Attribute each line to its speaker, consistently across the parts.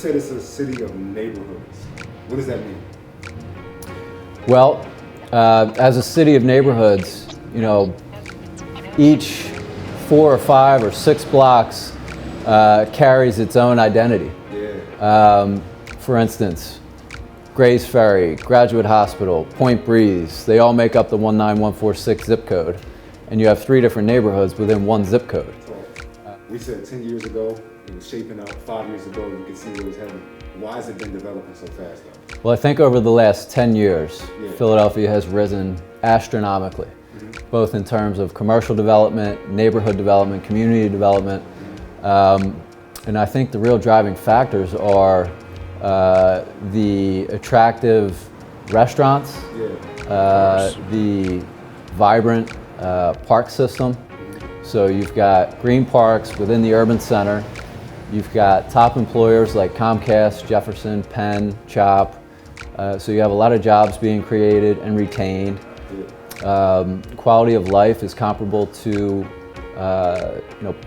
Speaker 1: said it's a city of neighborhoods. What does that mean?
Speaker 2: Well, as a city of neighborhoods, you know, each 4 or 5 or 6 blocks carries its own identity.
Speaker 1: Yeah.
Speaker 2: For instance, Grays Ferry, Graduate Hospital, Point Breeze, they all make up the 19146 zip code. And you have 3 different neighborhoods within one zip code.
Speaker 1: We said 10 years ago, it was shaping up. 5 years ago, you could see where it was heading. Why has it been developing so fast though?
Speaker 2: Well, I think over the last 10 years,
Speaker 1: Yeah.
Speaker 2: Philadelphia has risen astronomically, both in terms of commercial development, neighborhood development, community development. And I think the real driving factors are the attractive restaurants, the vibrant park system. So you've got green parks within the urban center. You've got top employers like Comcast, Jefferson, Penn, CHOP. So you have a lot of jobs being created and retained. Quality of life is comparable to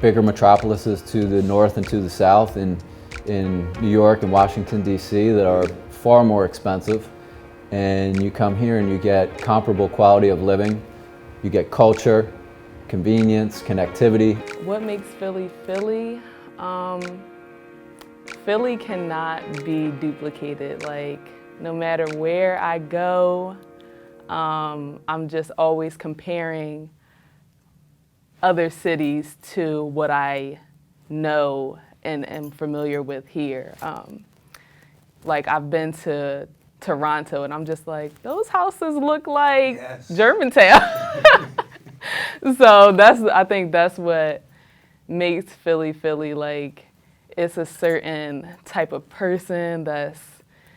Speaker 2: bigger metropolises to the north and to the south in New York and Washington, D.C. that are far more expensive. And you come here and you get comparable quality of living. You get culture, convenience, connectivity.
Speaker 3: What makes Philly Philly? Philly cannot be duplicated. Like, no matter where I go, I'm just always comparing other cities to what I know and am familiar with here. Like, I've been to Toronto and I'm just like, those houses look like Germantown. So I think that's what makes Philly Philly. Like, it's a certain type of person that's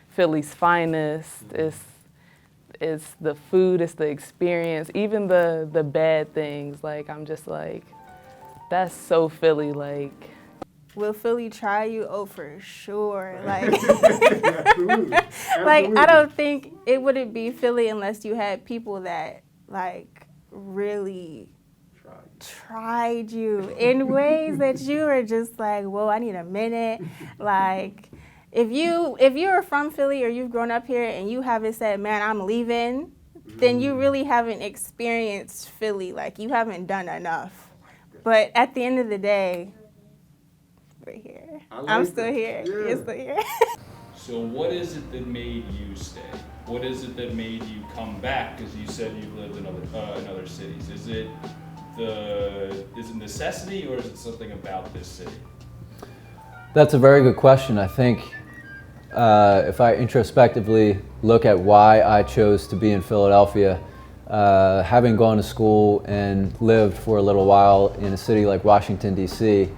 Speaker 3: Philly's finest. It's the food, it's the experience, even the bad things. Like, I'm just like, that's so Philly. Like,
Speaker 4: will Philly try you? Oh, for sure. Like,
Speaker 1: Absolutely.
Speaker 4: like, I don't think it wouldn't be Philly unless you had people that like really tried you in ways that you are just like, whoa, I need a minute. Like, if you're from Philly or you've grown up here and you haven't said, man, I'm leaving, then you really haven't experienced Philly. Like, you haven't done enough. But at the end of the day, we're here. I'm still here.
Speaker 1: Yeah.
Speaker 4: You're still here.
Speaker 5: So what is it that made you stay? What is it that made you come back? Because you said you lived in other cities. Is it necessity or is it something about this city?
Speaker 2: That's a very good question. I think if I introspectively look at why I chose to be in Philadelphia, having gone to school and lived for a little while in a city like Washington, D.C.,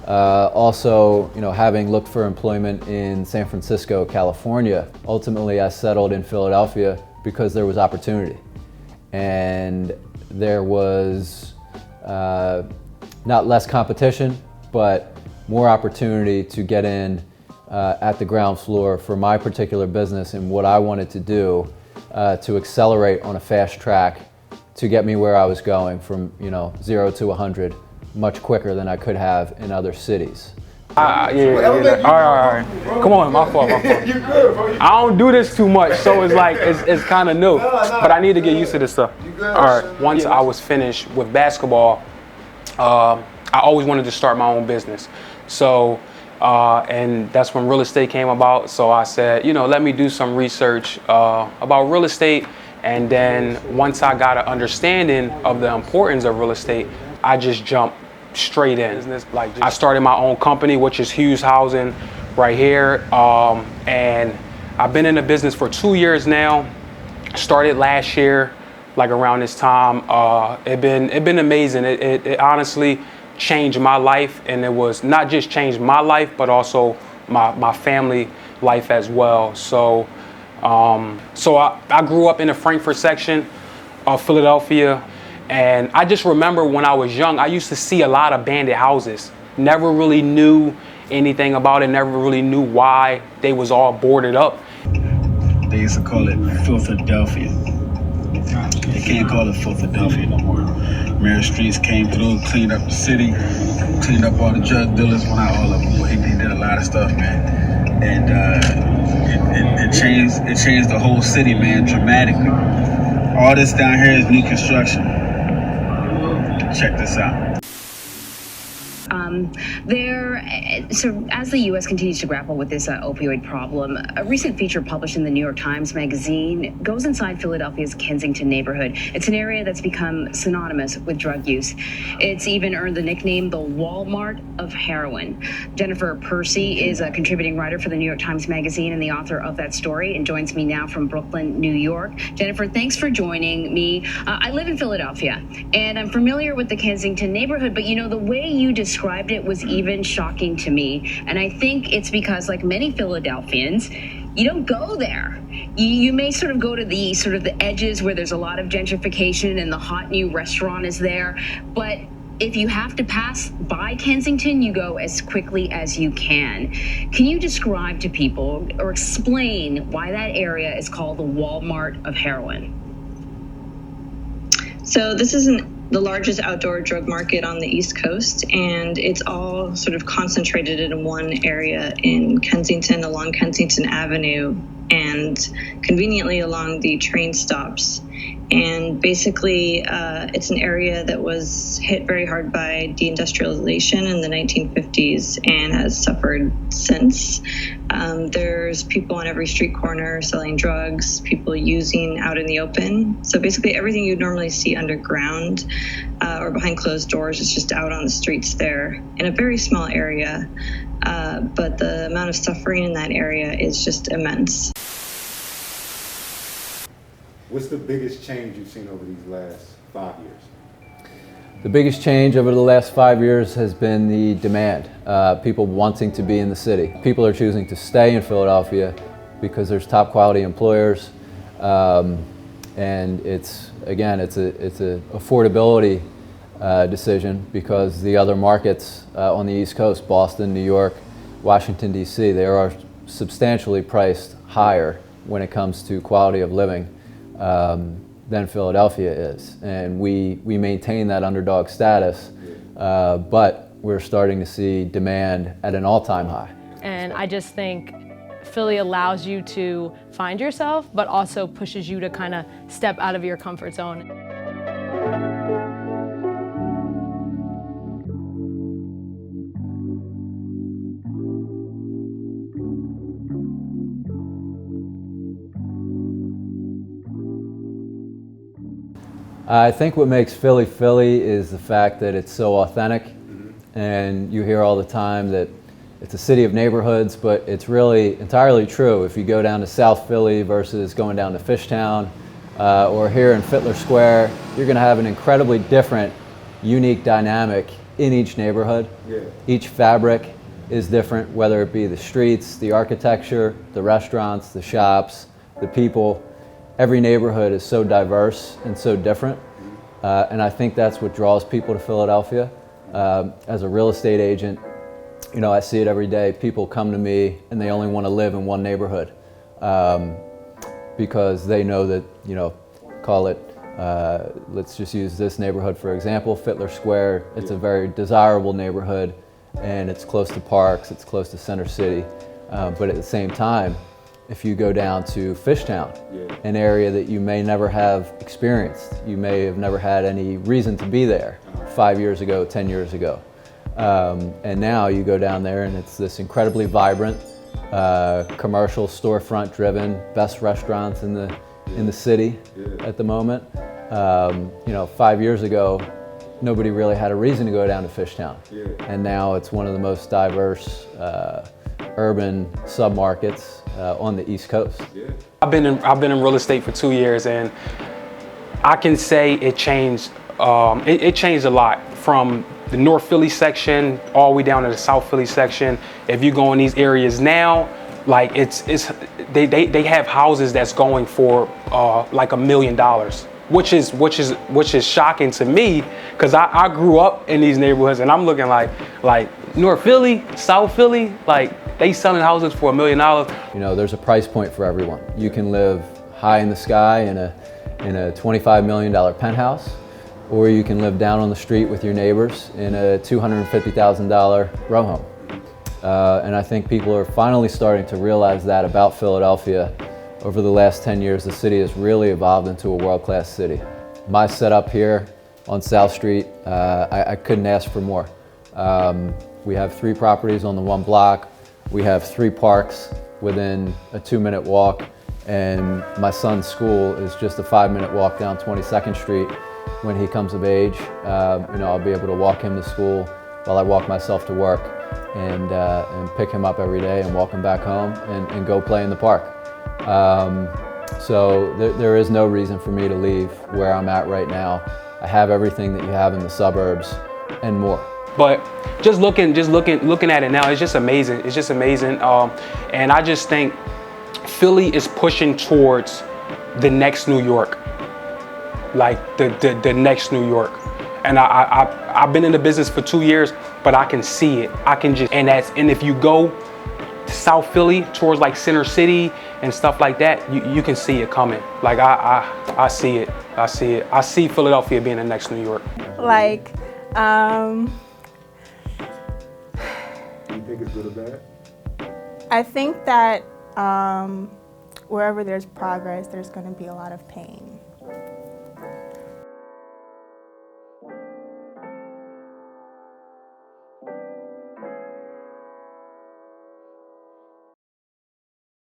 Speaker 2: also, having looked for employment in San Francisco, California, ultimately I settled in Philadelphia because there was opportunity. And there was not less competition, but more opportunity to get in at the ground floor for my particular business and what I wanted to do to accelerate on a fast track to get me where I was going from 0 to 100 much quicker than I could have in other cities.
Speaker 6: Yeah. All right. Come on, my fault.
Speaker 1: You good, bro.
Speaker 6: I don't do this too much, so it's like, it's kind of new. But I need to get used to this stuff. All right, once I was finished with basketball, I always wanted to start my own business. So, and that's when real estate came about. So I said, let me do some research about real estate. And then once I got an understanding of the importance of real estate, I just jumped straight in. I started my own company, which is Hughes Housing right here. And I've been in the business for 2 years now. Started last year, like around this time. It been amazing. It honestly changed my life, and it was not just changed my life, but also my family life as well. So I grew up in the Frankfurt section of Philadelphia. And I just remember when I was young, I used to see a lot of abandoned houses. Never really knew anything about it, never really knew why they was all boarded up.
Speaker 7: They used to call it Philadelphia. They can't call it Philadelphia no more. Mayor Streets came through, cleaned up the city, cleaned up all the drug dealers, well, not all of them, but he did a lot of stuff, man. and it changed the whole city, man, dramatically. All this down here is new construction. Check this out.
Speaker 8: So as the U.S. continues to grapple with this opioid problem, a recent feature published in the New York Times Magazine goes inside Philadelphia's Kensington neighborhood. It's an area that's become synonymous with drug use. It's even earned the nickname the Walmart of heroin. Jennifer Percy is a contributing writer for the New York Times Magazine and the author of that story, and joins me now from Brooklyn, New York. Jennifer, thanks for joining me. I live in Philadelphia, and I'm familiar with the Kensington neighborhood, but you know, the way you described it was even shocking to me. And I think it's because, like many Philadelphians, you don't go there. You may sort of go to the edges where there's a lot of gentrification and the hot new restaurant is there. But if you have to pass by Kensington, you go as quickly as you can. Can you describe to people or explain why that area is called the Walmart of heroin?
Speaker 9: So this isn't the largest outdoor drug market on the East Coast, and it's all sort of concentrated in one area in Kensington, along Kensington Avenue, and conveniently along the train stops. And basically, it's an area that was hit very hard by deindustrialization in the 1950s and has suffered since. There's people on every street corner selling drugs, people using out in the open. So basically everything you'd normally see underground or behind closed doors is just out on the streets there in a very small area. But the amount of suffering in that area is just immense.
Speaker 1: What's the biggest change you've seen over these last 5 years?
Speaker 2: The biggest change over the last 5 years has been the demand, people wanting to be in the city. People are choosing to stay in Philadelphia because there's top quality employers, and it's a affordability decision, because the other markets on the East Coast, Boston, New York, Washington, D.C., they are substantially priced higher when it comes to quality of living than Philadelphia is. And we maintain that underdog status, but we're starting to see demand at an all-time high.
Speaker 10: And I just think Philly allows you to find yourself, but also pushes you to kind of step out of your comfort zone.
Speaker 2: I think what makes Philly Philly is the fact that it's so authentic, and you hear all the time that it's a city of neighborhoods, but it's really entirely true. If you go down to South Philly versus going down to Fishtown or here in Fittler Square, you're going to have an incredibly different, unique dynamic in each neighborhood.
Speaker 1: Yeah.
Speaker 2: Each fabric is different, whether it be the streets, the architecture, the restaurants, the shops, the people. Every neighborhood is so diverse and so different, and I think that's what draws people to Philadelphia. As a real estate agent, you know, I see it every day. People come to me and they only want to live in one neighborhood because they know that, you know, call it, let's just use this neighborhood for example, Fittler Square. It's a very desirable neighborhood, and it's close to parks, it's close to Center City, but at the same time, if you go down to Fishtown, an area that you may never have experienced, you may have never had any reason to be there 5 years ago, 10 years ago. And now you go down there and it's this incredibly vibrant, commercial, storefront driven, best restaurants in the city at the moment. You know, 5 years ago, nobody really had a reason to go down to Fishtown. And now it's one of the most diverse urban submarkets on the East Coast.
Speaker 6: I've been in real estate for 2 years, and I can say it changed. It changed a lot from the North Philly section all the way down to the South Philly section. If you go in these areas now, like they have houses that's going for like $1 million, which is shocking to me, because I grew up in these neighborhoods and I'm looking like North Philly, South Philly, like they selling houses for $1 million.
Speaker 2: You know, there's a price point for everyone. You can live high in the sky in a $25 million penthouse, or you can live down on the street with your neighbors in a $250,000 row home. And I think people are finally starting to realize that about Philadelphia. Over the last 10 years, the city has really evolved into a world-class city. My setup here on South Street, I couldn't ask for more. We have 3 properties on the 1 block. We have 3 parks within a 2-minute walk. And my son's school is just a 5-minute walk down 22nd Street. When he comes of age, I'll be able to walk him to school while I walk myself to work, and pick him up every day and walk him back home and go play in the park. So there is no reason for me to leave where I'm at right now. I have everything that you have in the suburbs and more.
Speaker 6: But just looking at it now, it's just amazing. It's just amazing. And I just think Philly is pushing towards the next New York, like the next New York. And I've been in the business for 2 years, but I can see it. And if you go to South Philly towards like Center City and stuff like that, you can see it coming. Like I see it. I see it. I see Philadelphia being the next New York.
Speaker 4: Like,
Speaker 1: You think it's good or bad?
Speaker 4: I think that wherever there's progress, there's going to be a lot of pain.